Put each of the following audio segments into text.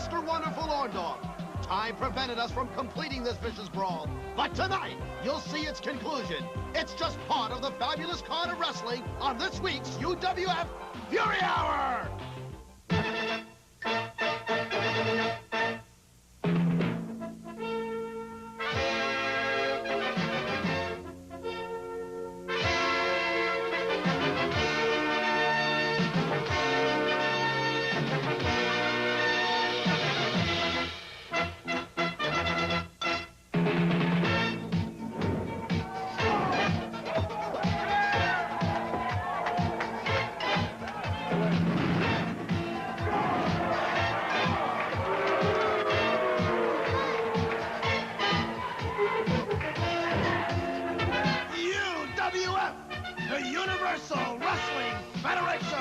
Mr. Wonderful Orndorff. Time prevented us from completing this vicious brawl, but tonight, you'll see its conclusion. It's just part of the fabulous card of wrestling on this week's UWF Fury Hour! UWF, the Universal Wrestling Federation!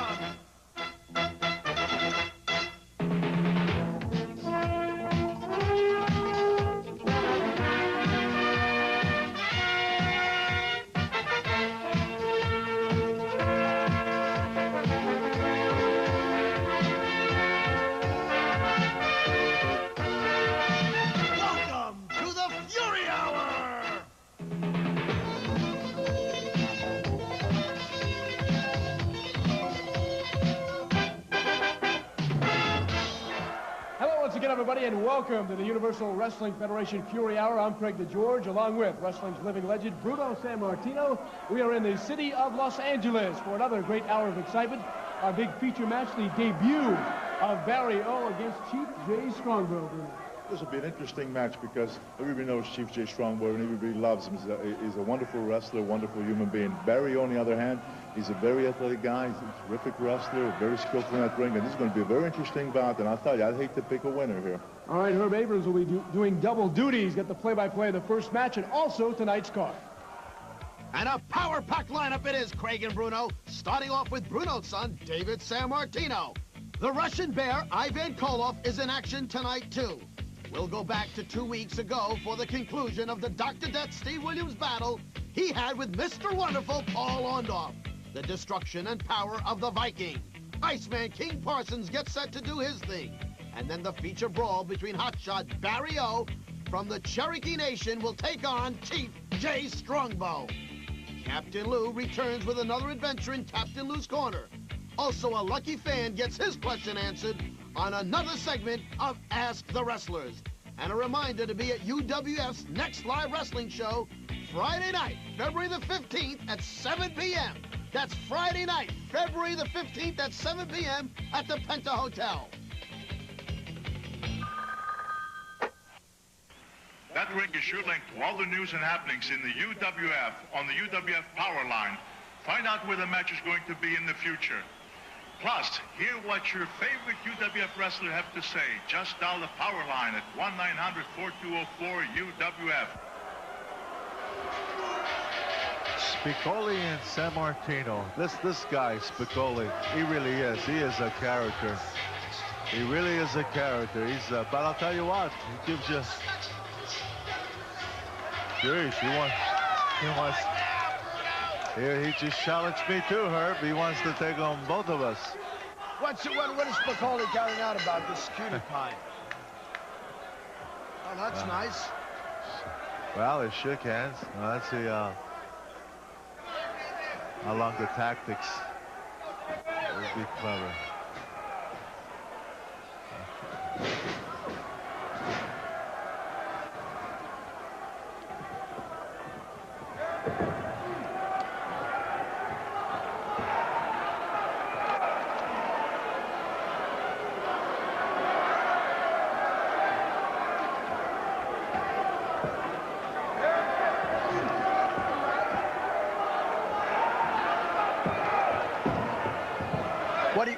Welcome to the Fury Hour! Hello once again, everybody, and welcome to the Universal Wrestling Federation Fury Hour. I'm Craig DeGeorge, along with wrestling's living legend, Bruno Sammartino. We are in the city of Los Angeles for another great hour of excitement. Our big feature match, the debut of Barry O against Chief J. Strongbow. Bruno. This will be an interesting match because everybody knows Chief J. Strongbow and everybody loves him. He's a wonderful wrestler, a wonderful human being. Barry, on the other hand, he's a very athletic guy. He's a terrific wrestler, very skillful in that ring, and this is going to be a very interesting bout. And I'll tell you, I'd hate to pick a winner here. All right, Herb Abrams will be doing double duties. Get the play-by-play of the first match and also tonight's card. And a power-packed lineup it is, Craig and Bruno, starting off with Bruno's son, David Sammartino. The Russian Bear, Ivan Koloff, is in action tonight, too. We'll go back to 2 weeks ago for the conclusion of the Dr. Death Steve Williams battle he had with Mr. Wonderful Paul Orndorff. The destruction and power of the Viking. Iceman King Parsons gets set to do his thing. And then the feature brawl between hotshot Barry O from the Cherokee Nation will take on Chief J. Strongbow. Captain Lou returns with another adventure in Captain Lou's Corner. Also, a lucky fan gets his question answered on another segment of Ask the Wrestlers. And a reminder to be at UWF's next live wrestling show, Friday night, February the 15th at 7 p.m. That's Friday night, February the 15th at 7 p.m. at the Penta Hotel. That ring is your link to all the news and happenings in the UWF on the UWF Power Line. Find out where the match is going to be in the future. Plus, hear what your favorite UWF wrestler have to say. Just dial the Power Line at 1-900-4204-UWF. Spicolli and Sammartino. This guy, Spicolli, he really is. He is a character. He really is a character. He's, but I'll tell you what, he gives you... Jeez, he wants... Here, he just challenged me too, Herb. He wants to take on both of us. What is Spicolli carrying out about this cutie pie? Oh, that's nice. Well, they shook hands. Well, let's see how long the tactics will be clever.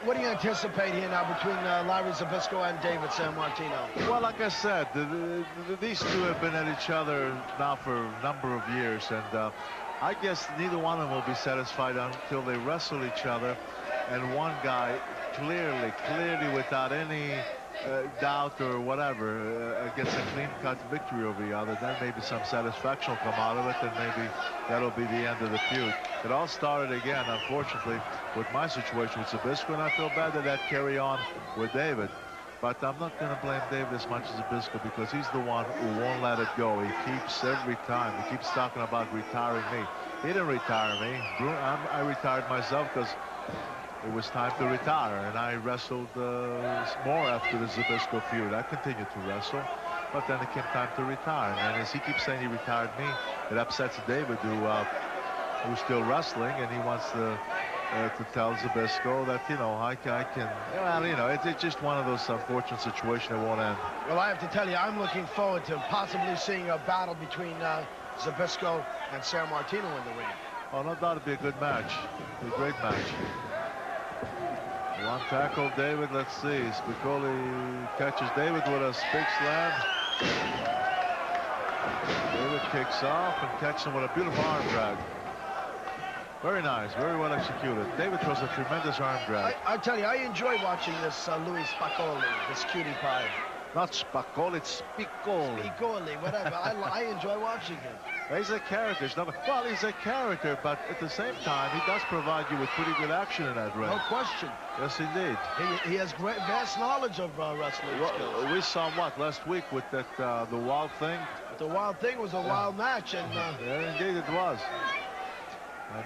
What do you anticipate here now between Larry Zbyszko and David Sammartino? Well, like I said, these two have been at each other now for a number of years, and I guess neither one of them will be satisfied until they wrestle each other, and one guy clearly, without any doubt or whatever, gets a clean-cut victory over the other. Then maybe some satisfaction will come out of it, and maybe that'll be the end of the feud. It all started again, unfortunately, with my situation with Zbyszko, and I feel bad that carry on with David. But I'm not going to blame David as much as Zbyszko because he's the one who won't let it go. He keeps every time. He keeps talking about retiring me. He didn't retire me. I retired myself because it was time to retire, and I wrestled more after the Zbyszko feud. I continued to wrestle, but then it came time to retire. And as he keeps saying he retired me, it upsets David, who's still wrestling, and he wants to tell Zbyszko that, you know, I can, well, you know, it's just one of those unfortunate situations that won't end. Well, I have to tell you, I'm looking forward to possibly seeing a battle between Zbyszko and Sammartino in the ring. Oh, no doubt it'd be a good match. It'd be a great match. One tackle, David. Let's see. Spicolli catches David with a big slam. David kicks off and catches him with a beautiful arm drag. Very nice, very well executed. David throws a tremendous arm drag. I tell you, I enjoy watching this Louie Spicolli, this cutie pie. Not Spicolli, it's Spicolli. Spicolli, whatever. I enjoy watching him. He's a character. Well, he's a character, but at the same time, he does provide you with pretty good action in that ring. No question. Yes, indeed. He has great, vast knowledge of wrestling skills. We saw him, what, last week with that the Wild Thing? The Wild Thing was a wild match, and yeah, indeed it was. And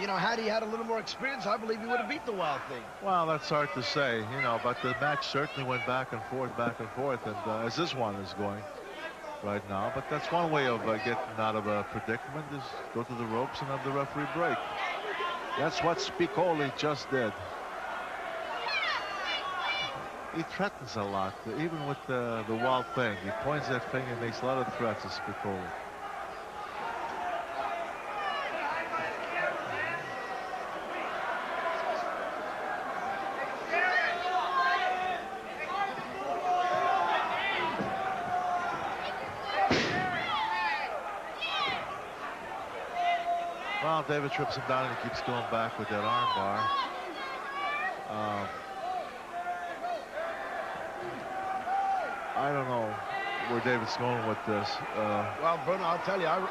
you know, had he had a little more experience, I believe he would have beat the Wild Thing. Well, that's hard to say, you know, but the match certainly went back and forth, and as this one is going right now. But that's one way of getting out of a predicament, is go to the ropes and have the referee break. That's what Spicolli just did. He threatens a lot, even with the Wild Thing. He points that finger and makes a lot of threats to Spicolli. Well, David trips him down and he keeps going back with that arm bar. I don't know where David's going with this. Well, Bruno, I'll tell you, I've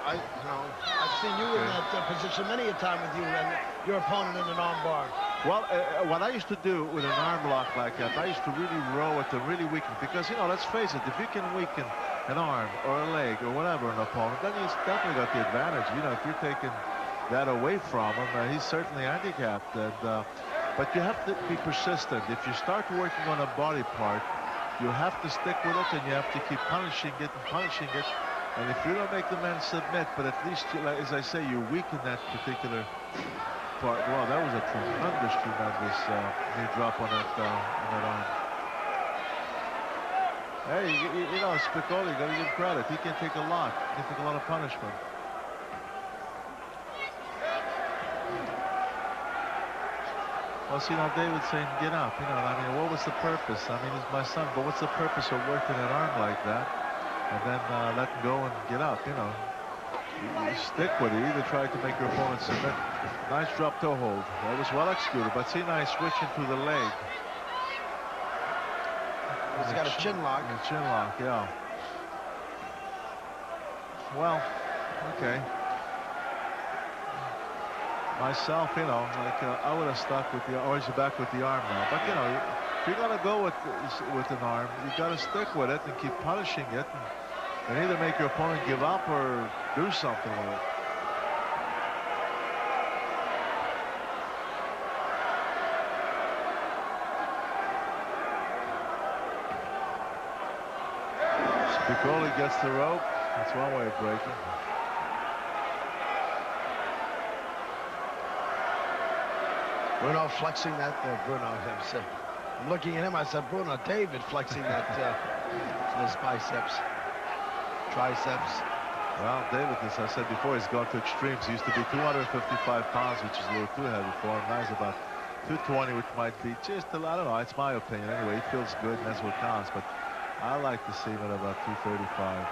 seen you in that position many a time with you and your opponent in an arm bar. Well, what I used to do with an arm lock like that, I used to really row it to really weaken, because, you know, let's face it, if you can weaken an arm or a leg or whatever an opponent, then he's definitely got the advantage. You know, if you're taking that away from him, he's certainly handicapped. And, but you have to be persistent. If you start working on a body part, you have to stick with it, and you have to keep punishing it and punishing it. And if you don't make the man submit, but at least, as I say, you weaken that particular part. Wow, that was a tremendous knee drop on that arm. Hey, you know, Spicolli, got to give credit. He can take a lot. He can take a lot of punishment. Well, see, now David's saying, get up. You know, I mean, what was the purpose? I mean, he's my son, but what's the purpose of working an arm like that and then let him go and get up? You know, you stick with it. Either try to make your opponent submit. Nice drop toe hold. That was well executed. But see, now he's switching to the leg. He's got a chin lock. A chin lock, yeah. Well, okay. Myself, you know, like I would have stuck with the, always back with the arm now. But you know, if you're gonna go with an arm, you gotta stick with it and keep punishing it, and either make your opponent give up or do something with it. Spicolli gets the rope. That's one way of breaking. Bruno flexing that. Bruno, I'm looking at him. I said, Bruno, David flexing that his biceps, triceps. Well, David, as I said before, he's gone to extremes. He used to be 255 pounds, which is a little too heavy for him. Now he's about 220, which might be just a lot. I don't know. It's my opinion. Anyway, he feels good, and that's what counts. But I like to see him at about 235.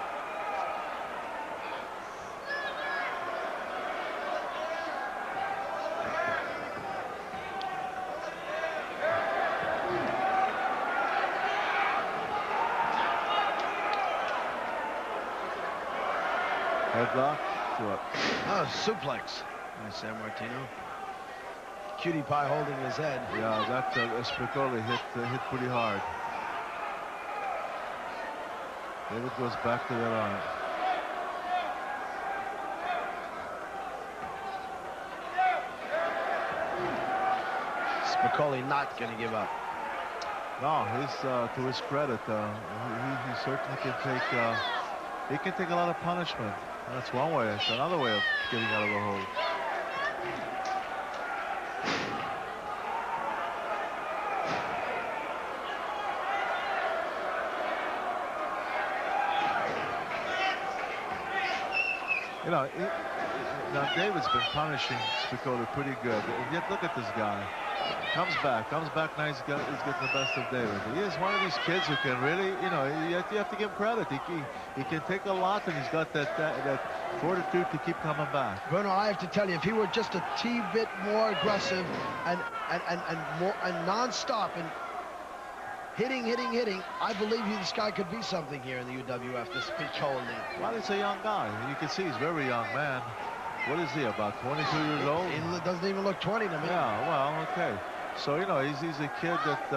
Headlock to a suplex by Sammartino. Cutie Pie holding his head. Yeah, that Spicolli hit pretty hard. David goes back to that arm. Spicolli not going to give up. No, he's to his credit, he certainly can take a lot of punishment. That's one way. It's another way of getting out of the hole. You know, now David's been punishing Spicolli pretty good. And yet look at this guy. Comes back now. He's getting the best of David. He is one of these kids who can really, you know, you have to give him credit. He can take a lot, and he's got that fortitude to keep coming back. Bruno, I have to tell you, if he were just a bit more aggressive and non-stop and hitting, I believe this guy could be something here in the UWF, this Spicolli. Well, he's a young guy. You can see he's a very young man. What is he, about 22 years old? He doesn't even look 20 to me. Yeah, well, okay. So, you know, he's a kid that,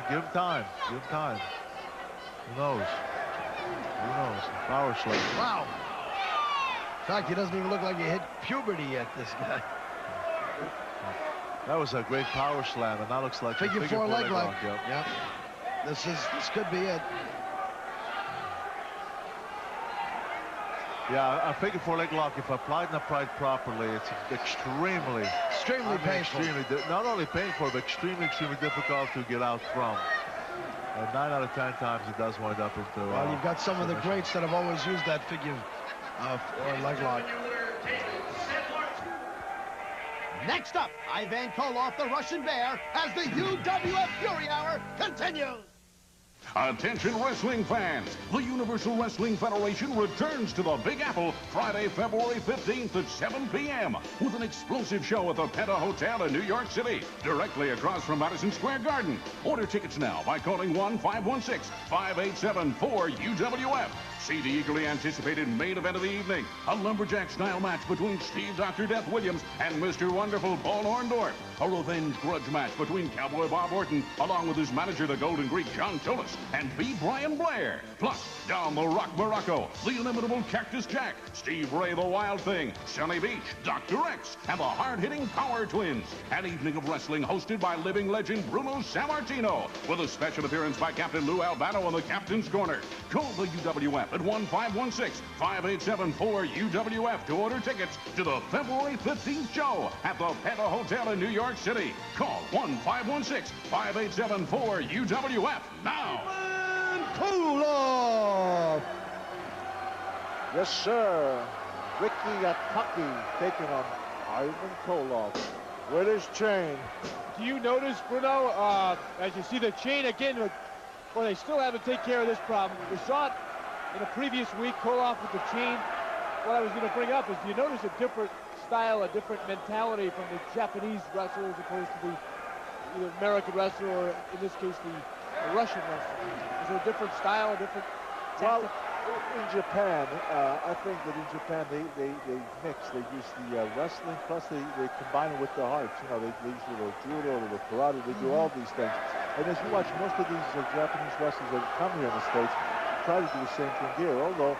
give him time. Give him time. Who knows? Who knows? Power slam. Wow. In fact, he doesn't even look like he hit puberty yet, this guy. That was a great power slam, and that looks like figure four leg lock. Yep. This could be it. Yeah, a figure four leg lock, if applied and applied properly, it's extremely painful. Not only painful, but extremely difficult to get out from. And 9 out of 10 times it does wind up into. Well, you've got some of the greats that have always used that figure four leg lock. Next up, Ivan Koloff, the Russian Bear, as the UWF Fury Hour continues. Attention wrestling fans, the Universal Wrestling Federation returns to the Big Apple Friday, February 15th at 7 p.m. with an explosive show at the Penta Hotel in New York City, directly across from Madison Square Garden. Order tickets now by calling 1-516-5874-UWF. See the eagerly anticipated main event of the evening, a lumberjack-style match between Steve Dr. Death Williams and Mr. Wonderful Paul Orndorff. A revenge grudge match between Cowboy Bob Orton, along with his manager, the Golden Greek, John Tillis, and B. Brian Blair. Plus, Down the Rock Morocco, the inimitable Cactus Jack, Steve Ray the Wild Thing, Sunny Beach, Dr. X, and the hard-hitting Power Twins. An evening of wrestling hosted by living legend Bruno Sammartino, with a special appearance by Captain Lou Albano on the Captain's Corner. Call the UWF at 1-516-5874-UWF to order tickets to the February 15th show at the Penta Hotel in New York City. Call 1-516-5874-UWF now. Koloff! Yes, sir. Riki Ataki taking on Ivan Koloff with his chain. Do you notice, Bruno, as you see the chain again, well, they still haven't taken care of this problem. We saw it in a previous week, Koloff with the chain. What I was going to bring up is, do you notice a different style, a different mentality from the Japanese wrestler as opposed to the American wrestler, or in this case, the Russian wrestler? Is there a different style, a different tactic? Well, in Japan, I think that in Japan they mix. They use the wrestling plus they combine it with the arts. You know, they use a little judo, a little karate. They do all these things. And as you watch, most of these Japanese wrestlers that come here in the States try to do the same thing here. Although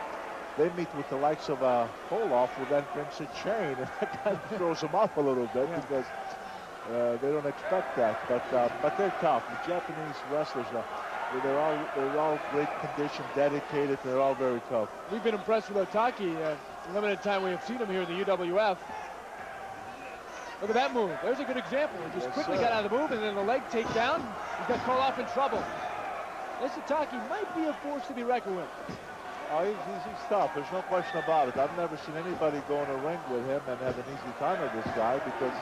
they meet with the likes of Koloff, who then brings a chain, and that kind of throws them off a little bit because they don't expect that. But they're tough. The Japanese wrestlers are. They're all great condition, dedicated. They're all very tough. We've been impressed with Ataki. Limited time we have seen him here in the UWF. Look at that move. There's a good example. He just quickly got out of the move, and then the leg takedown. He's got Koloff in trouble. This Ataki might be a force to be reckoned with. Oh, he's tough. There's no question about it. I've never seen anybody go in a ring with him and have an easy time with this guy because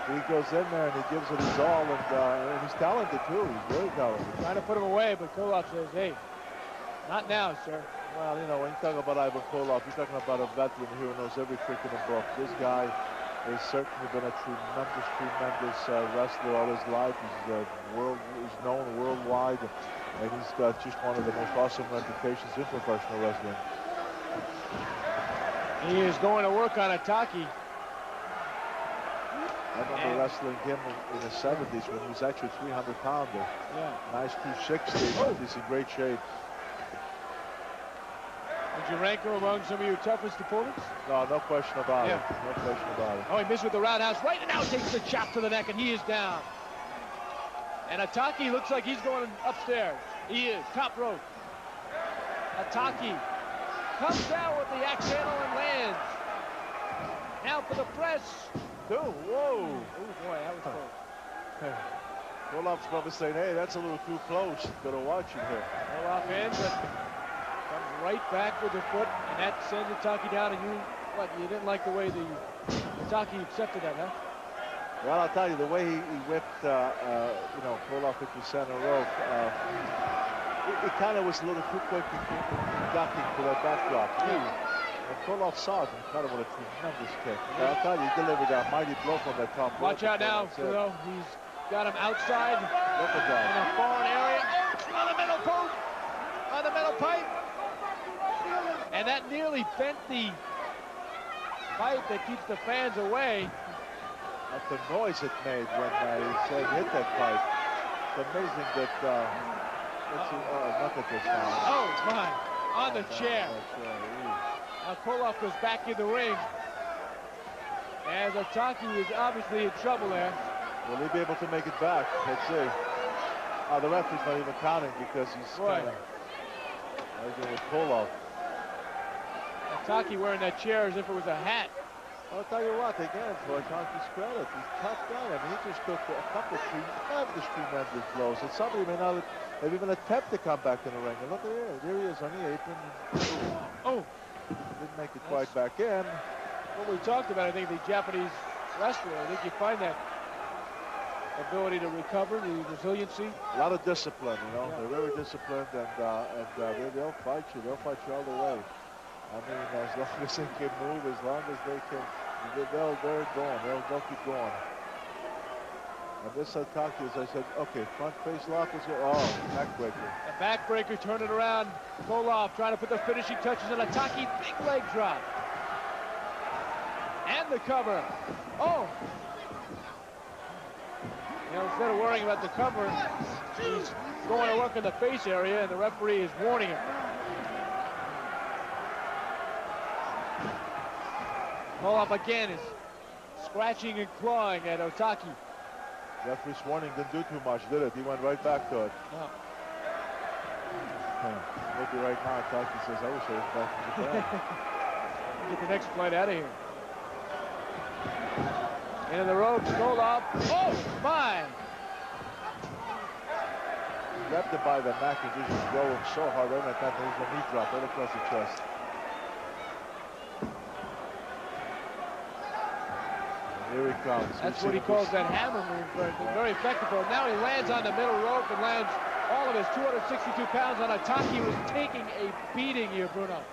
he goes in there and he gives it his all, and he's talented too. He's very talented. Trying to put him away, but Koloff says, hey, not now, sir. Well, you know, when you talk about Ivan Koloff, you're talking about a veteran here who knows every trick in the book. This guy has certainly been a tremendous wrestler all his life. He's known worldwide, and he's got just one of the most awesome reputations in professional wrestling. He is going to work on Ataki. I remember wrestling him in the 70s when he was actually a 300-pounder. Yeah. Nice 260. Oh. He's in great shape. Would you rank him among some of your toughest opponents? No question about it. No question about it. Oh, he missed with the roundhouse right, and now takes the chop to the neck, and he is down. And Ataki looks like he's going upstairs. He is, top rope. Ataki comes down with the axe handle and lands. Now for the press. Oh, whoa. Oh, boy, that was close. Koloff's probably saying, hey, that's a little too close. Better watch it here. Koloff ends, but comes right back with the foot, and that sends Ataki down. And you didn't like the way the Ataki accepted that, huh? Well, I'll tell you, the way he whipped, Koloff into center rope, it kind of was a little too quick in ducking for that backdrop. And Koloff saw it and caught him with a tremendous kick. I'll tell you, he delivered a mighty blow from that top rope. Watch out now, Bruno. He's got him outside Look at that. in a foreign area. On the middle post, on the middle pipe. And that nearly bent the pipe that keeps the fans away. At the noise it made when he said hit that pipe. It's amazing that, look at this now. Oh, my, on the chair. That's right. Now Koloff goes back in the ring. As Ataki is obviously in trouble there. Will he be able to make it back? Let's see. The referee's not even counting because he's kind of arguing with Koloff. Ataki wearing that chair as if it was a hat. I'll tell you what, again, for Ataki's credit, he's a tough guy. I mean, he just took a couple of tremendous blows. And somebody may not have even attempted to come back in the ring. And look at here. There he is on the apron. Oh. Didn't make it quite back in. What we talked about, I think, the Japanese wrestler, I think you find that ability to recover, the resiliency. A lot of discipline, They're very disciplined, and they'll fight you. They'll fight you all the way. I mean, as long as they can move, as long as they can, they're going. They'll keep going. And this Ataki, as I said, okay, front face lock is good. Oh, backbreaker. A backbreaker, turn it around. Koloff trying to put the finishing touches on Ataki. Big leg drop. And the cover. Oh. Instead of worrying about the cover, he's going to work in the face area, and the referee is warning him. Koloff again is scratching and clawing at Ataki. Referee's warning didn't do too much, did it? He went right back to it. No. Maybe right now, Ataki says, I wish I was back in the back. Get the next flight out of here. Into the ropes, Koloff. Oh, my! Grabbed him by the neck and just throw him so hard right at that. There's a knee drop right across the chest. Here he comes. That's what he calls that hammer move, but very effective for him. Now he lands on the middle rope and lands all of his 262 pounds on Ataki, who was taking a beating here, Bruno.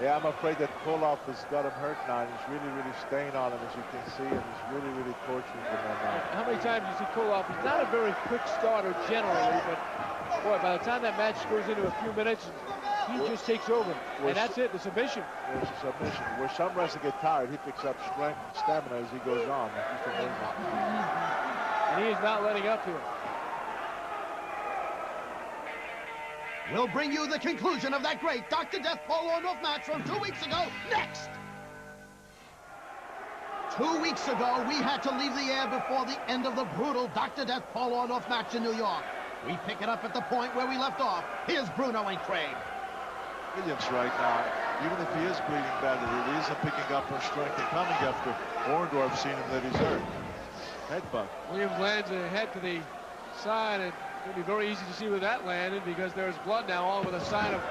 Yeah, I'm afraid that Koloff has got him hurt now, and he's really staying on him, as you can see, and he's really torturing him now. How many times do you see Koloff? He's not a very quick starter generally, but boy, by the time that match goes into a few minutes, he just takes over. And that's it, the submission. There's a submission. Where some wrestlers get tired, he picks up strength and stamina as he goes on. It's just amazing. And he is not letting up here. We'll bring you the conclusion of that great Dr. Death Paul Orndorff match from 2 weeks ago next. 2 weeks ago, we had to leave the air before the end of the brutal Dr. Death Paul Orndorff match in New York. We pick it up at the point where we left off. Here's Bruno and Craig. Williams right now, even if he is bleeding badly, he isn't picking up her strength and coming after Orndorff, seeing him that he's hurt. Headbutt. Williams lands a head to the side, and it'll be very easy to see where that landed because there's blood now all over the side of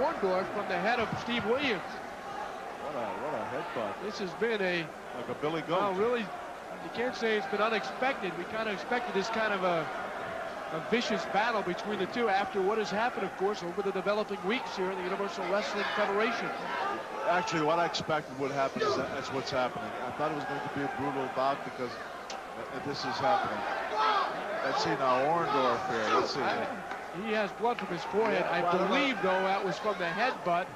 Orndorff from the head of Steve Williams. What a headbutt. This has been like a Billy Goat. Well, really, you can't say it's been unexpected. We kind of expected this kind of a vicious battle between the two after what has happened, of course, over the developing weeks here in the Universal Wrestling Federation. Actually, what I expected would happen is that's what's happening. I thought it was going to be a brutal bout because this is happening. Let's see now, Orndorff here. Let's see. He has blood from his forehead. I believe, though, that was from the headbutt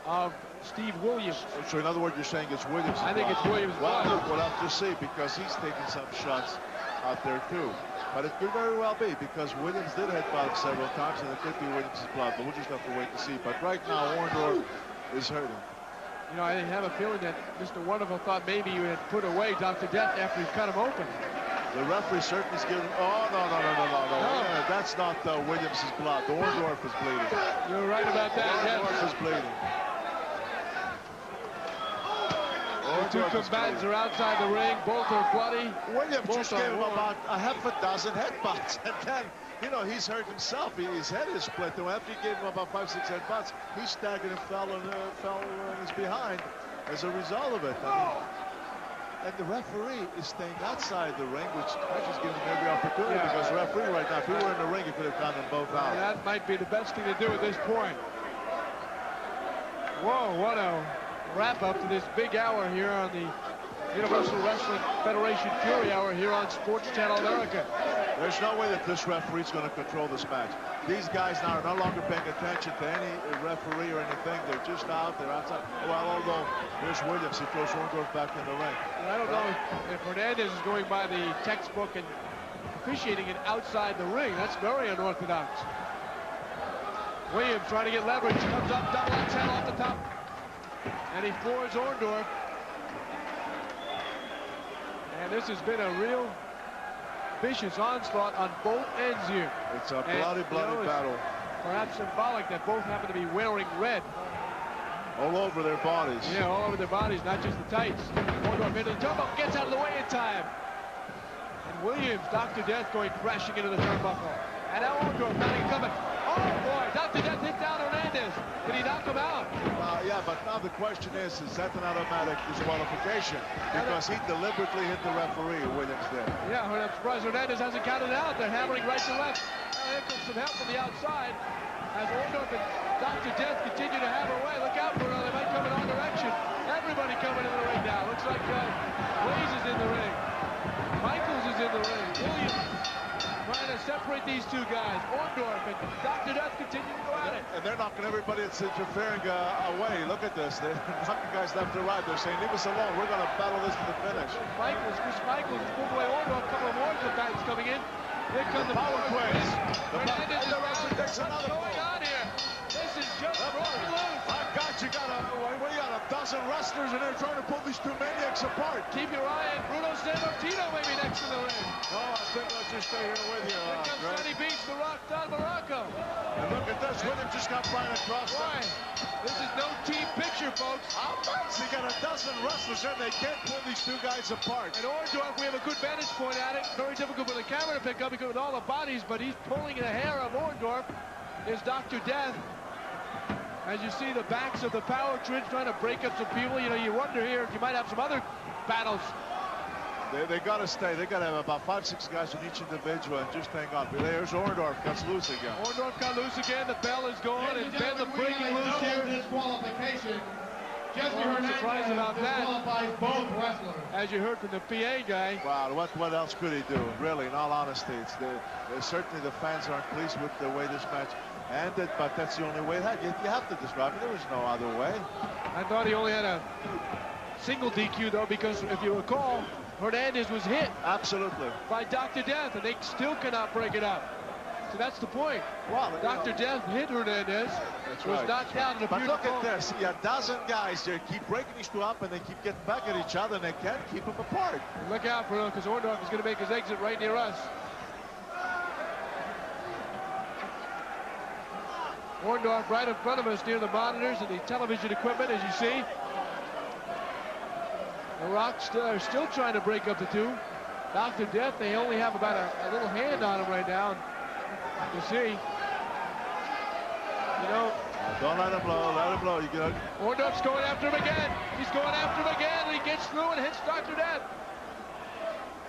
of Steve Williams. So in other words, you're saying it's Williams' I think it's Williams' Well, blood. we'll have to see, because he's taking some shots out there too. But it could very well be, because Williams did headbutt several times, and it could be Williams' blood. But we'll just have to wait to see. But right now, Orndorff is hurting. You know, I have a feeling that Mr. Wonderful thought maybe you had put away Dr. Death after he cut him open. The referee certainly is giving. Oh, no. Yeah, that's not Williams' blood. The Orndorff is bleeding. You're right about that. Orndorff is bleeding. The two combatants are outside the ring. Both are bloody. Williams Both just are gave him worn. about a half a dozen headbutts. And then, you know, he's hurt himself. His head is split. And after he gave him about 5-6 headbutts, he staggered and fell on his behind as a result of it. And the referee is staying outside the ring, which is giving him every opportunity, because the referee right now, if he were in the ring, he could have gotten them both out. That might be the best thing to do at this point. Whoa, what a wrap-up to this big hour here on the Universal Wrestling Federation Fury Hour here on Sports Channel America. There's no way that this referee's going to control this match. These guys now are no longer paying attention to any referee or anything. They're just out. They're outside. Well, although here's Williams. He throws Orndorff back in the ring. I don't know if Hernandez is going by the textbook and officiating it outside the ring. That's very unorthodox. Williams trying to get leverage. Comes up, double axe handle off the top. And he floors Orndorff. And this has been a real vicious onslaught on both ends here. It's a bloody battle. Perhaps symbolic that both happen to be wearing red. All over their bodies. Yeah, all over their bodies, not just the tights. Orndorff into the turnbuckle, gets out of the way in time. And Williams, Dr. Death going crashing into the turnbuckle. And now Orndorff mounting a comeback. Oh boy, Dr. Death hit down Hernandez. Did he knock him out? Yeah, but now the question is that an automatic disqualification? Because he deliberately hit the referee, Williams did. Yeah, I'm surprised Hernandez hasn't counted out. They're hammering right to left. Now here comes some help from the outside. As Orndorff and Dr. Death continue to hammer away. Look out, Bruno, they might come in our direction. Everybody coming in the ring now. Looks like Blaze is in the ring. Michaels is in the ring. Williams trying to separate these two guys. Orndorff and Dr. Death continue to go at it. And they're knocking everybody that's interfering away. Look at this. They're knocking guys left and right. They're saying, leave us alone. We're going to battle this to the finish. Chris Michaels has pulled away Orndorff. A couple of more combatants coming in. Here come the power plays. Hernandez is down. Takes another What's going on here? This is just broken loose. My God, you got a dozen wrestlers and they're trying to pull these two maniacs apart. Keep your eye on Bruno Sammartino maybe next in the ring. No, I think I'll just stay here with you. Here comes Greg. Sonny Beach, the Rock, Don Morocco. And look at this. Williams just got flying across. Why? This is no team picture, folks. How about you got a dozen wrestlers and they can't pull these two guys apart. And Orndorff, we have a good vantage point at it. Very difficult for the camera to pick up because with all the bodies, but he's pulling the hair of Orndorff. Is Dr. Death. As you see the backs of the power trids trying to break up some people, you know, you wonder here if you might have some other battles. They got to stay. They got to have about 5-6 guys in each individual and just hang on. There's Orndorff cuts loose again. Orndorff got loose again. The bell is going, and Ben the breaking loose here. Disqualification. Jesse I'm surprised about that. disqualifies both wrestlers. As you heard from the PA guy. Wow, what else could he do? Really, in all honesty, certainly the fans aren't pleased with the way this match ended, but that's the only way it had. You have to describe it. There was no other way. I thought he only had a single DQ, though, because if you recall, Hernandez was hit. Absolutely. By Dr. Death, and they still cannot break it up. So that's the point. Well, Dr. Death hit Hernandez. That's was right. knocked out in a But look beautiful... at this. A dozen guys there keep breaking these two up, and they keep getting back at each other, and they can't keep them apart. Look out for him, because Orndorff is going to make his exit right near us. Orndorff right in front of us near the monitors and the television equipment, as you see. The Rock still trying to break up the two. Dr. Death, they only have about a little hand on him right now. You see. You know. Don't let him blow. Let him blow. You get. Orndorff's going after him again. He's going after him again. And he gets through and hits Dr. Death.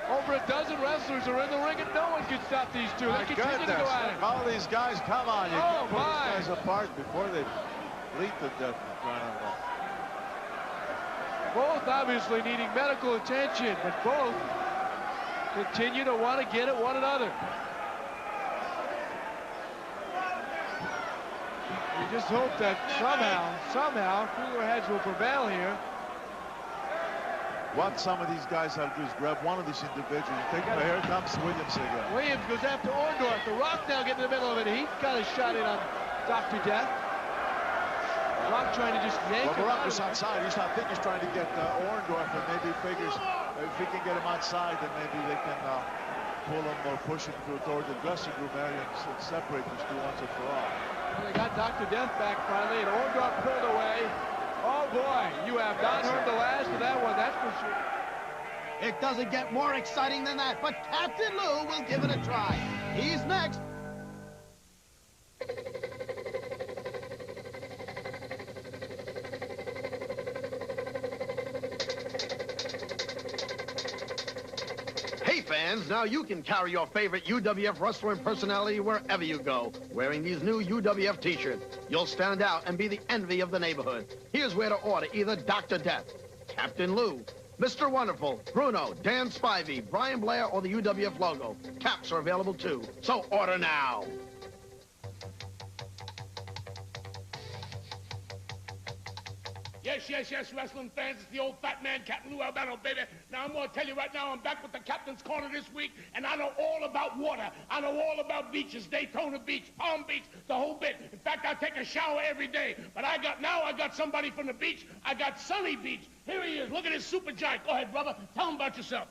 Over a dozen wrestlers are in the ring, and no one can stop these two. They continue to go at it. All these guys, come on. You Oh, can pull my. these guys apart before they bleed to death. Both obviously needing medical attention, but both continue to want to get at one another. just hope that somehow, cooler heads will prevail here. What some of these guys have to do is grab one of these individuals. Here comes Williams again. Williams goes after Orndorff. The Rock now getting in the middle of it. He got a shot in on Dr. Death. Rock trying to just yank him Rock out is of outside. I think he's trying to get Orndorff, and maybe figures if he can get him outside, then maybe they can pull him or push him toward the dressing room area and separate these two once and for all. Well, they got Dr. Death back finally, and Orndorff pulled away. Oh boy, you have not heard the last of that one, that's for sure. It doesn't get more exciting than that, but Captain Lou will give it a try. He's next. Hey fans, now you can carry your favorite UWF wrestler personality wherever you go, wearing these new UWF t-shirts. You'll stand out and be the envy of the neighborhood. Here's where to order either Dr. Death, Captain Lou, Mr. Wonderful, Bruno, Dan Spivey, Brian Blair, or the UWF logo. Caps are available too, so order now. Yes, wrestling fans, it's the old fat man, Captain Lou Albano, baby. Now, I'm going to tell you right now, I'm back with the Captain's Corner this week, and I know all about water. I know all about beaches, Daytona Beach, Palm Beach, the whole bit. In fact, I take a shower every day. But I got somebody from the beach. I got Sunny Beach. Here he is. Look at his super giant. Go ahead, brother. Tell him about yourself.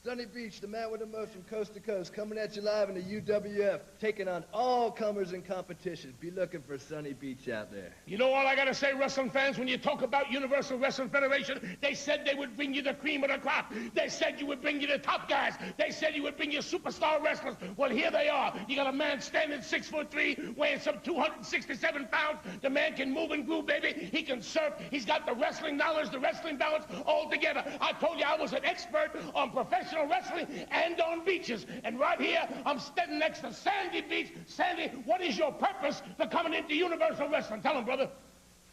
Sunny Beach, the man with the most from coast to coast, coming at you live in the UWF, taking on all comers in competition. Be looking for Sunny Beach out there. You know all I gotta say, wrestling fans, when you talk about Universal Wrestling Federation, they said they would bring you the cream of the crop. They said you would bring you the top guys. They said you would bring you superstar wrestlers. Well, here they are. You got a man standing 6'3", weighing some 267 pounds. The man can move and groove, baby. He can surf. He's got the wrestling knowledge, the wrestling balance all together. I told you I was an expert on professional wrestling and on beaches. And right here, I'm standing next to Sandy Beach. Sandy, what is your purpose for coming into Universal Wrestling? Tell him, brother.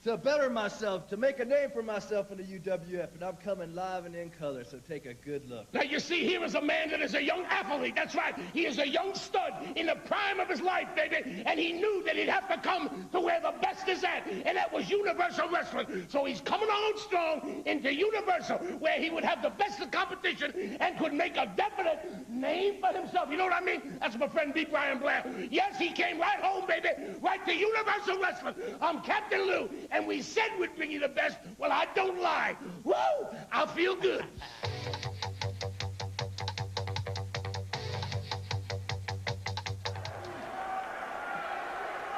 To better myself, to make a name for myself in the UWF, and I'm coming live and in color, so take a good look. Now, you see, here is a man that is a young athlete. That's right. He is a young stud in the prime of his life, baby. And he knew that he'd have to come to where the best is at, and that was Universal Wrestling. So he's coming on strong into Universal, where he would have the best of competition and could make a definite name for himself. You know what I mean? That's my friend B. Brian Blair. Yes, he came right home, baby, right to Universal Wrestling. I'm Captain Lou. And we said we'd bring you the best. Well, I don't lie. Woo! I feel good.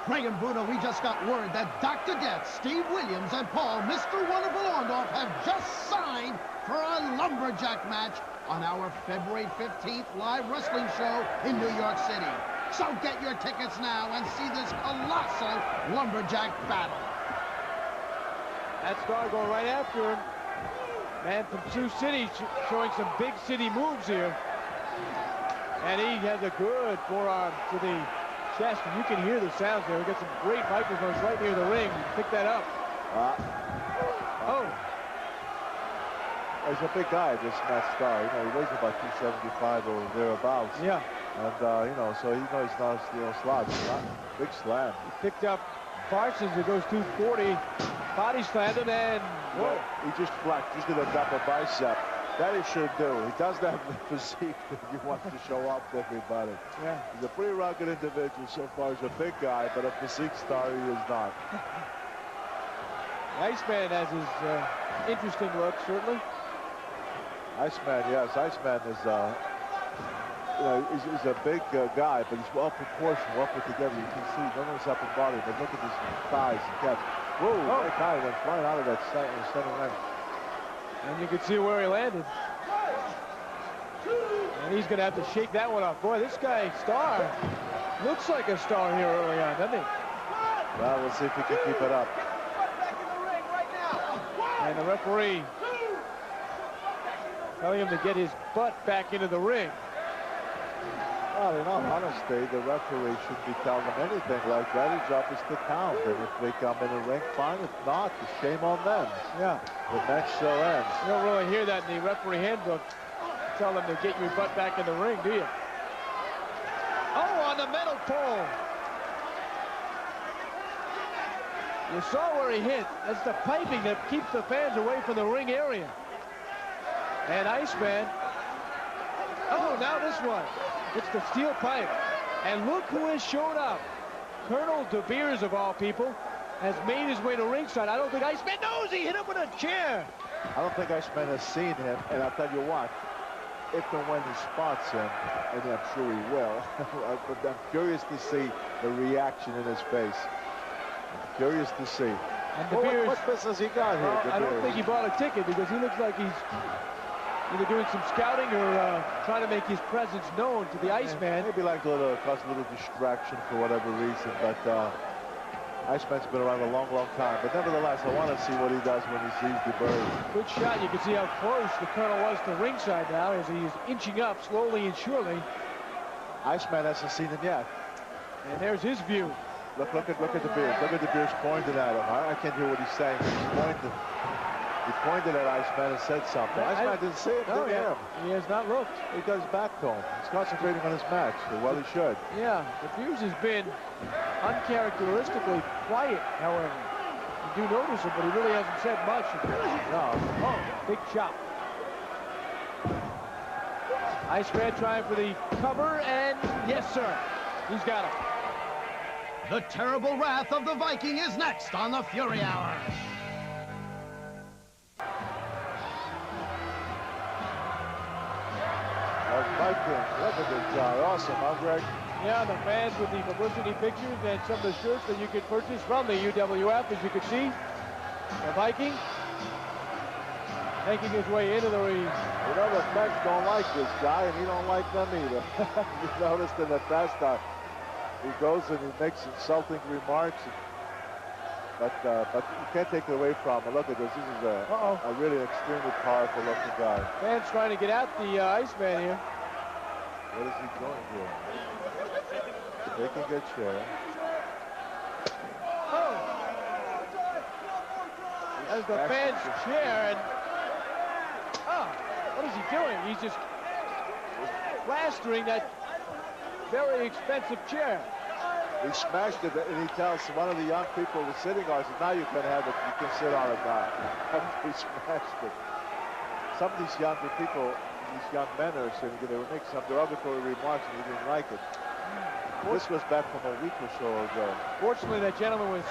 Craig and Bruno, we just got word that Dr. Death, Steve Williams, and Paul, Mr. Wonderful Orndorff have just signed for a lumberjack match on our February 15th live wrestling show in New York City. So get your tickets now and see this colossal lumberjack battle. That star going right after him. Man from Sioux City showing some big city moves here. And he has a good forearm to the chest. And you can hear the sounds there. We got some great microphones right near the ring. Pick that up. He's a big guy, this Matt Starr. You know, he weighs about 275 or thereabouts. Yeah. And, you know, so he knows he's not a slouch. Big slam. He picked up Parsons, who goes 240. Body slammed him, and whoa. He just flexed, just did a double bicep. That he should do. He doesn't have the physique that you want to show off to everybody. Yeah. He's a pretty rugged individual so far. He's a big guy, but a physique star he is not. Iceman has his interesting look, certainly. Iceman, yes. Iceman is, you know, he's a big guy, but he's well proportioned, well put together. You can see none of his upper body, but look at his thighs and calves. Whoa, that guy went flying out of that center ring. And you can see where he landed. And he's going to have to shake that one off. Boy, this guy, Starr, looks like a star here early on, doesn't he? Well, we'll see if he can keep it up. And the referee telling him to get his butt back into the ring. Well, in all honesty, the referee shouldn't be telling them anything like that. His job is to count. And if they come in the ring, fine. If not, it's shame on them. Yeah. The match so ends. You don't really hear that in the referee handbook. Tell them to get your butt back in the ring, do you? Oh, on the metal pole. You saw where he hit. That's the piping that keeps the fans away from the ring area. And Iceman. Oh, now this one. It's the steel pipe. And look who has shown up. Colonel De Beers, of all people, has made his way to ringside. I don't think Iceman knows. He hit him with a chair. I don't think Iceman has seen him, and I'll tell you what, if and when he spots him, and I'm sure he will, but I'm curious to see the reaction in his face. I'm curious to see. And De Beers, what business he got here? I don't think he bought a ticket because he looks like he's either doing some scouting or trying to make his presence known to the Iceman. Maybe like to cause a little distraction for whatever reason, but Iceman's been around a long, long time. But nevertheless, I want to see what he does when he sees the bird. Good shot. You can see how close the Colonel was to ringside now as he's inching up slowly and surely. Iceman hasn't seen him yet. And there's his view. Look at De Beers. Look at De Beers pointing at him. I can't hear what he's saying. He pointed at Iceman and said something. Iceman didn't see him, didn't hear him. He has not looked. He got his back to him. He's concentrating on his match. Well, he should. Yeah, De Beers has been uncharacteristically quiet, however. You do notice him, but he really hasn't said much. No. Oh, big chop. Iceman trying for the cover, and yes, sir. He's got him. The terrible wrath of the Viking is next on the Fury Hour. Viking, look at this guy. Awesome, huh, Greg? Yeah, the fans with the publicity pictures and some of the shirts that you could purchase from the UWF, as you can see. The Viking making his way into the ring. You know, the fans don't like this guy, and he don't like them either. You noticed in the past time, he goes and he makes insulting remarks. But you can't take it away from him. Look at this. This is a really extremely powerful looking guy. Fans trying to get at the Iceman here. What is he doing here? Taking a chair. Oh! As the fans chair, and what is he doing? He's just plastering that very expensive chair. He smashed it, and he tells one of the young people who's sitting on it, now you can have it, you can sit on it now. He smashed it. Some of these younger people, these young men are sitting, they were making some derogatory remarks, and he didn't like it. This was back from a week or so ago. Fortunately, that gentleman was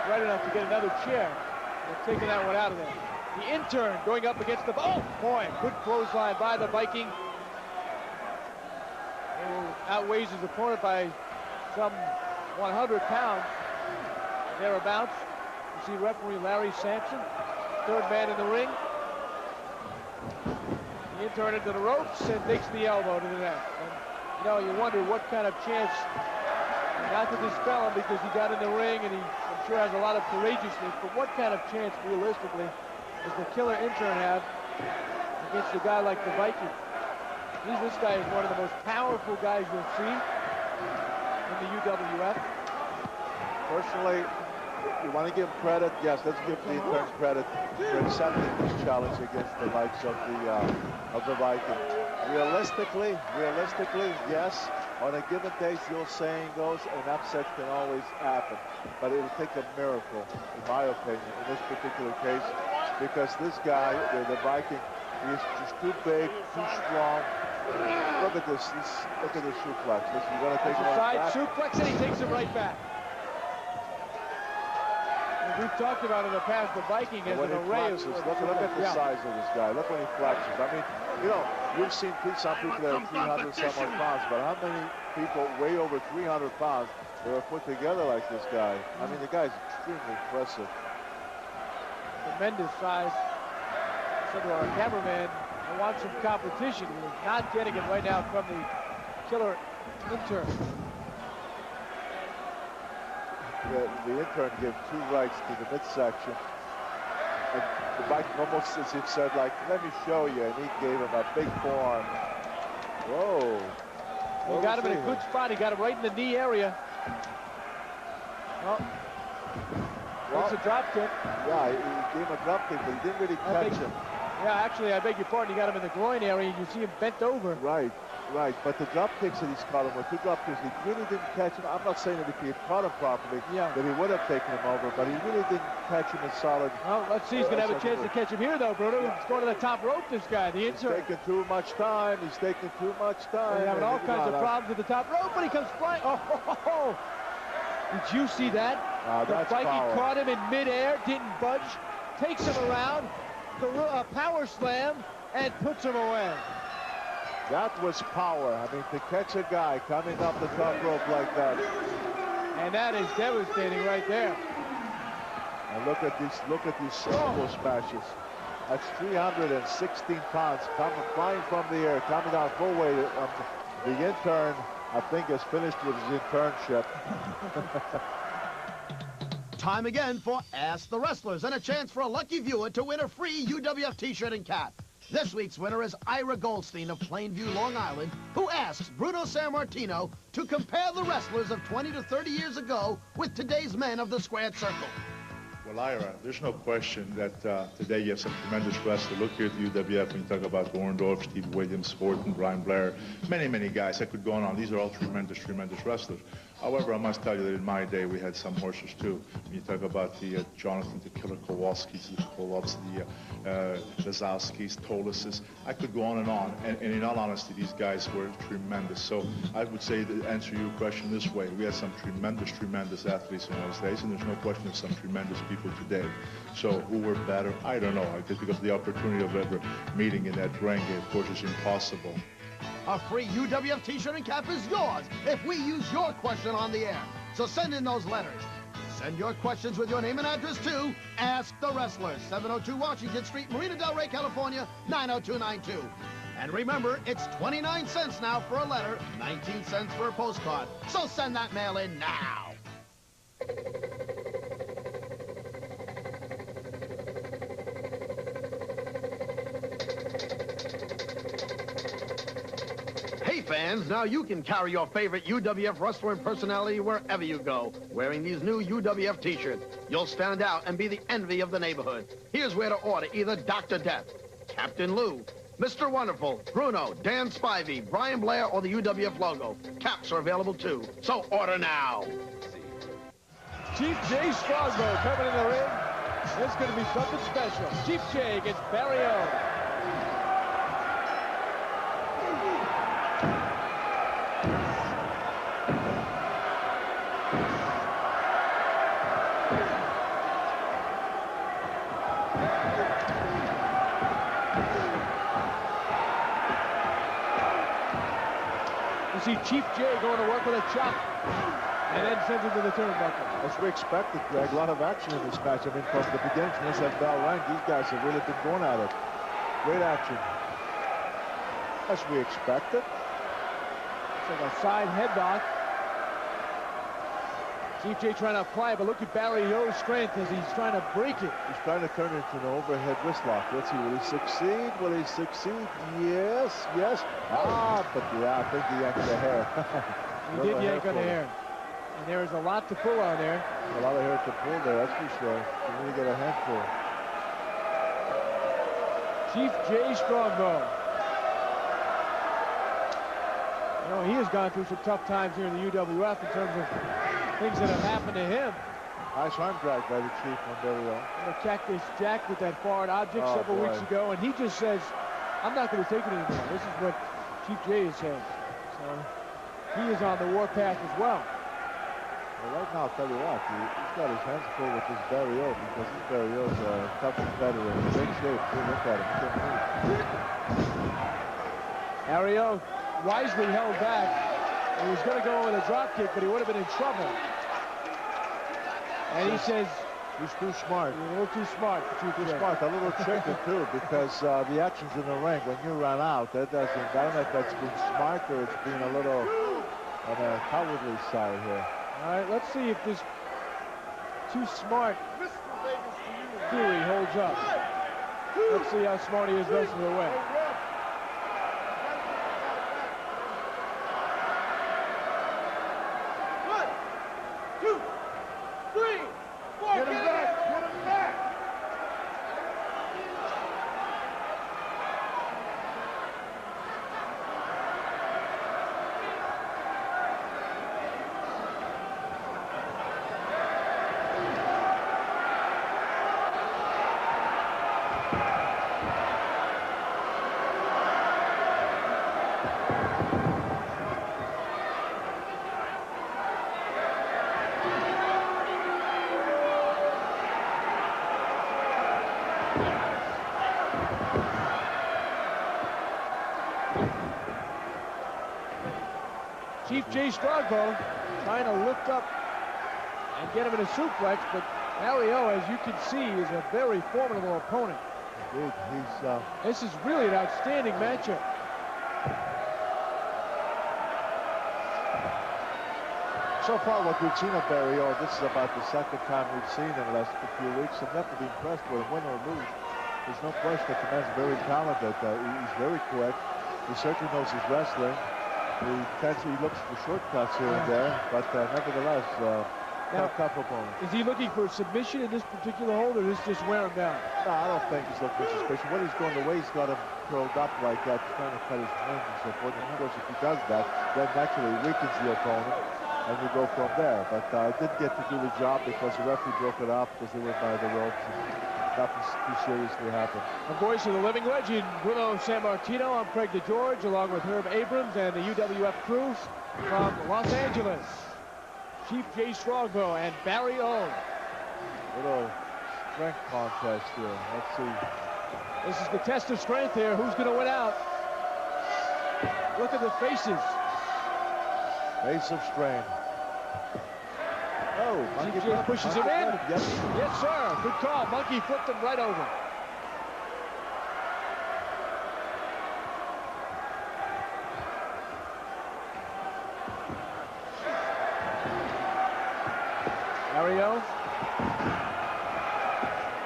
right enough to get another chair. They're taking that one out of there. The Intern going up against the... Oh, boy, good clothesline by the Viking. Outweighs his opponent by some 100 pounds, thereabouts. You see referee Larry Sampson, third man in the ring. The Intern into the ropes and takes the elbow to the neck. And, you know, you wonder what kind of chance, not to dispel him because he got in the ring and he, I'm sure, has a lot of courageousness, but what kind of chance, realistically, does the killer Intern have against a guy like the Viking? This guy is one of the most powerful guys you'll see in the UWF. Personally, you want to give him credit? Yes, let's give the Intern credit for accepting this challenge against the likes of the Viking. Realistically, yes. On a given day, the old saying goes, an upset can always happen. But it'll take a miracle, in my opinion, in this particular case, because this guy, the Viking, he is just too big, too strong. Look at this. Look at this suplex. Listen, you're going to take him side back. suplex, and he takes him right back. And we've talked about in the past, the Viking has an array of... Look at the size of this guy. Look when he flexes. I mean, you know, you've seen some people that are 300 some odd pounds, but how many people way over 300 pounds that are put together like this guy? I mean, the guy's extremely impressive. Tremendous size. So to our cameraman, I want some competition. He's not getting it right now from the killer Intern. The Intern gave 2 rights to the midsection. And the Viking almost, as if said, like, let me show you. And he gave him a big forearm. Whoa. He got him in a good spot. He got him right in the knee area. Well, it's a drop kick. Yeah, he gave him a drop kick, but he didn't really catch him. Yeah, actually, I beg your pardon. You got him in the groin area, and you see him bent over. Right. Right, but the drop kicks that he's caught him with, 2 drop kicks, he really didn't catch him. I'm not saying that if he had caught him properly, that he would have taken him over, but he really didn't catch him in solid. Well, let's see. He's going to have a chance to catch him here, though, Bruno. He's going to the top rope, this guy, the intern. He's taking too much time. He's taking too much time. He's having all kinds of problems at the top rope, but he comes flying. Oh. Did you see that? The Viking caught him in midair, didn't budge, takes him around, a power slam, and puts him away. That was power. I mean, to catch a guy coming up the top rope like that. And that is devastating right there. And look at these elbow smashes. That's 316 pounds coming flying from the air, coming down full weight. The intern, I think, is finished with his internship. Time again for Ask the Wrestlers, and a chance for a lucky viewer to win a free UWF t-shirt and cap. This week's winner is Ira Goldstein of Plainview, Long Island, who asks Bruno Sammartino to compare the wrestlers of 20 to 30 years ago with today's men of the squared circle. Well, Ira, there's no question that today you have some tremendous wrestlers. Look here at the UWF when you talk about Orndorff, Steve Williams, Horton, Brian Blair, many guys. I could go on. These are all tremendous wrestlers. However, I must tell you that in my day, we had some horses, too. When you talk about the Jonathan, the Killer Kowalskis, the Koloffs, the Lazowskis, Tolises, I could go on. And in all honesty, these guys were tremendous. So I would say to answer your question this way, we had some tremendous athletes in those days, and there's no question of some tremendous people today. So who were better? I don't know. I guess because the opportunity of ever meeting in that ring, of course, is impossible. A free UWF t-shirt and cap is yours if we use your question on the air. So send in those letters. Send your questions with your name and address to Ask the Wrestlers, 702 Washington Street, Marina Del Rey, California, 90292. And remember, it's 29 cents now for a letter, 19 cents for a postcard. So send that mail in now. Hey fans, now you can carry your favorite UWF wrestler and personality wherever you go, wearing these new UWF t-shirts. You'll stand out and be the envy of the neighborhood. Here's where to order either Dr. Death, Captain Lou, Mr. Wonderful, Bruno, Dan Spivey, Brian Blair, or the UWF logo. Caps are available too, so order now. Chief J. Strongbow coming in the ring. This is going to be something special. Chief J against Barry O. You see Chief J going to work with a chop and then sends him to the turnbuckle. As we expected, Greg, a lot of action in this match. I mean, from the beginning, since that bell rang, these guys have really been going at it. Great action. As we expected. It's like a side headlock. Chief J trying to apply it, but look at Barry O's strength as he's trying to break it. He's trying to turn it into an overhead wrist lock. Let's see, will he succeed? Will he succeed? Yes. But yeah, I think he yanked the hair. He did yank on the hair. And there is a lot to pull on there. A lot of hair to pull there, that's for sure. You really get a handful. Chief J. Strongbow. You know, he has gone through some tough times here in the UWF in terms of things that have happened to him. Nice arm drag by the Chief on Barry O. Cactus Jack with that foreign object several weeks ago, and he just says, I'm not going to take it anymore. This is what Chief J is saying. So he is on the warpath as well. Well, right now, I'll tell you what, he's got his hands full with this Barry O because this Barry O is a tough competitor in great shape. Look at him. Barry O wisely held back. He was going to go with a drop kick, but he would have been in trouble. And he says he's too smart. He's a little too smart. Too smart. A little tricky too, because the actions in the ring when you run out, that doesn't. I don't know if that's being smart or it's being a little on the cowardly side here. All right, let's see if this too smart theory holds up. Let's see how smart he is the rest of the way. Chief J. Strongbow trying to lift up and get him in a suplex, but Mario, as you can see, is a very formidable opponent. Indeed, this is really an outstanding matchup. So far, what we've seen of Barrio, this is about the second time we've seen him in the last few weeks. I'm never been impressed with him, win or lose. There's no question that the man's very talented. He's very quick. He certainly knows his wrestling. He looks for shortcuts here and there, but nevertheless, tough opponent. Is he looking for submission in this particular hold, or is this just wear him down? No, I don't think he's looking for submission. What he's going, the way he's got him curled up like that, trying to cut his wings and so forth. And of course, if he does that, then naturally weakens the opponent, and we go from there. But I did get to do the job because the referee broke it up because they were by the ropes. And nothing too seriously happened. The voice of the living legend, Bruno Sammartino. I'm Craig DeGeorge, along with Herb Abrams and the UWF crew from Los Angeles. Chief J. Strongbow and Barry O. Little strength contest here. Let's see. This is the test of strength here. Who's going to win out? Look at the faces. Face of strain. Oh, Chief J pushes him in. Yes. Yes, sir. Good call. Monkey flipped him right over. Mario.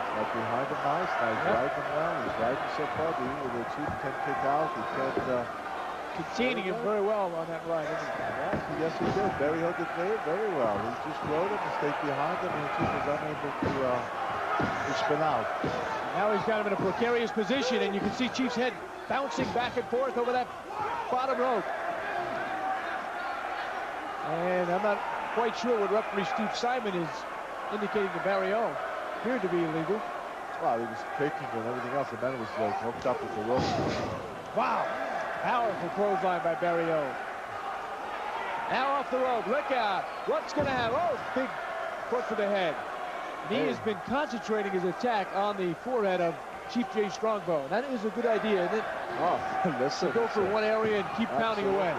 Right behind him, nice. Riding him well. He's riding so far. The Chief can kick out. He can't. Containing him very well on that ride, isn't he? Yes, he did. Barry Hill did very well. He just rode him and stayed behind him, and the Chief was unable to spin out. Now he's got him in a precarious position, and you can see Chief's head bouncing back and forth over that bottom rope. And I'm not quite sure what referee Steve Simon is indicating to Barry O. Appeared to be illegal. Well, he was kicking and everything else. The man was hooked up with the rope. Wow. Powerful clothesline by Barry O. Now off the rope. Look out. What's going to happen? Oh, big foot to the head. And he has been concentrating his attack on the forehead of Chief J. Strongbow. That is a good idea, isn't it? Oh, listen. To go for one area and keep pounding away.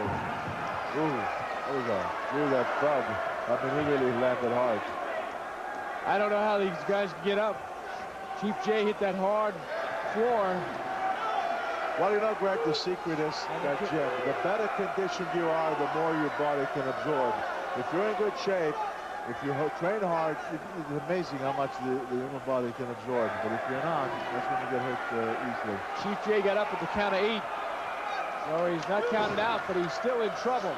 Ooh, there we go. Through that thug. I mean, he really landed hard. I don't know how these guys can get up. Chief J hit that hard floor. Well, you know, Greg, the secret is that, Jim, the better conditioned you are, the more your body can absorb. If you're in good shape, if you train hard, it's amazing how much the human body can absorb. But if you're not, that's when you get hurt easily. Chief J got up at the count of 8. So he's not counted out, but he's still in trouble.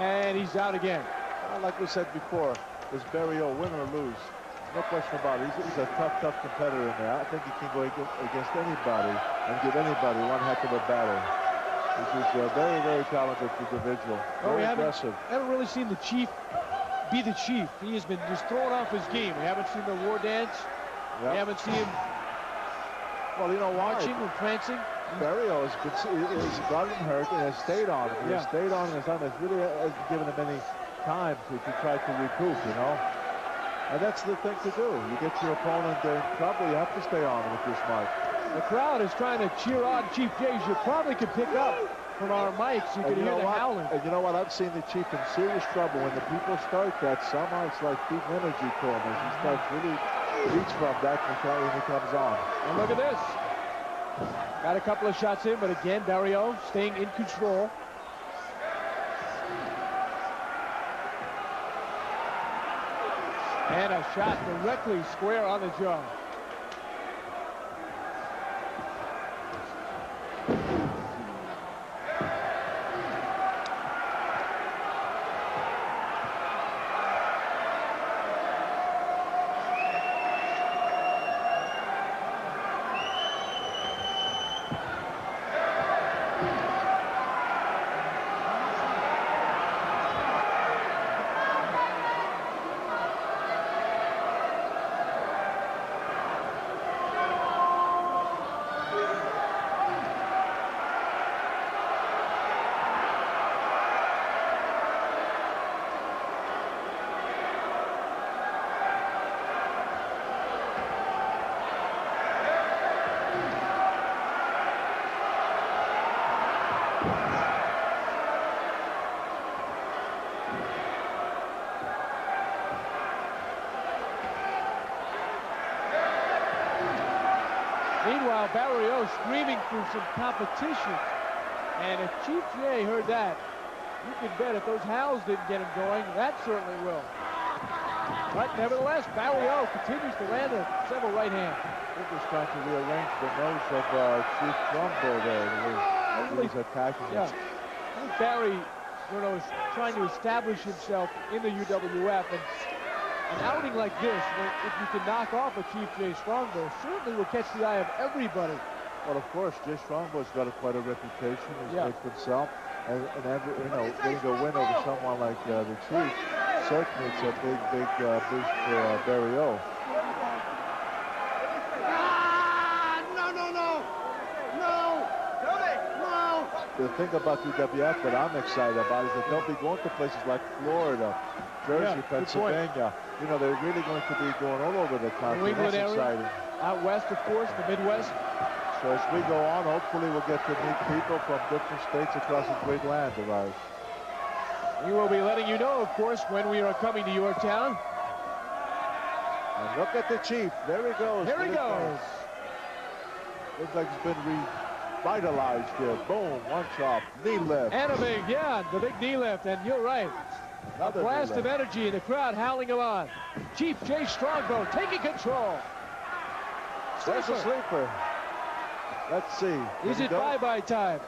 And he's out again. Well, like we said before, is Barry O win or lose? No question about it. He's a tough competitor in there. I think he can go against anybody and give anybody one heck of a battle. This is a very talented individual. Very aggressive. Haven't really seen the Chief be the Chief. He has been just thrown off his game. We haven't seen the war dance. Yep. We haven't seen him well, you know, marching or prancing. Barrio has gotten hurt and has stayed on him. He has stayed on his time. Has really hasn't given him any time to try to recoup, you know. And that's the thing to do. You get your opponent in trouble, you have to stay on him if you're smart. The crowd is trying to cheer on Chief J. You probably could pick up from our mics. You can hear the howling. And you know what? I've seen the Chief in serious trouble. When the people start that, somehow it's like deep energy to him. As he starts really reach from that when he comes on. And look at this. Got a couple of shots in, but again, Barrio staying in control. And a shot directly square on the jaw. Meanwhile, Barrio screaming for some competition. And if Chief Jay heard that, you can bet if those howls didn't get him going, that certainly will. But nevertheless, Barrio continues to land several right hands. He's just trying to rearrange the nose of Chief Strongbow there. He's attacking him. Yeah. I think Barry, is trying to establish himself in the UWF, and an outing like this, if you can knock off a Chief Jay Strongbow, certainly will catch the eye of everybody. Well, of course, Jay Strongbow's got quite a reputation. He's made for himself, and every, getting a win over someone like the Chief, certainly it's a big boost for Barrio. The thing about UWF that I'm excited about is that they'll be going to places like Florida, Jersey, Pennsylvania. They're really going to be going all over the country. New England That's area, exciting. out west, of course, the Midwest. So as we go on, hopefully we'll get to meet people from different states across this great land of ours. We will be letting you know, of course, when we are coming to your town. And look at the Chief. There he goes. There he goes. Looks like he's been revitalized here. Boom, one chop, knee lift. And the big knee lift. And you're right. Another a blast of energy in the crowd howling him on. Chief Jay Strongbow taking control. There's a sleeper. Let's see. Is it bye-bye time?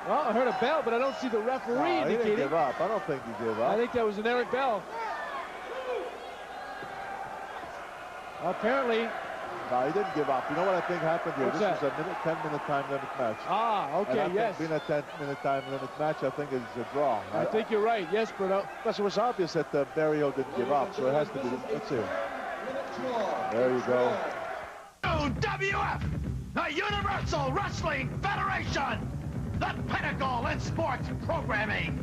Well, I heard a bell, but I don't see the referee indicating. He didn't give up. I don't think he gave up. I think that was an Eric Bell. Apparently. No, he didn't give up. You know what I think happened here? What's this that? was a 10-minute time limit match. Ah, okay, and yes. Being a 10-minute time limit match, I think it's a draw. I think you're right. Yes, Bruno. Because it was obvious that Barrio didn't give up, so it has to be. Let's see. There you go. UWF, the Universal Wrestling Federation, the pinnacle in sports programming.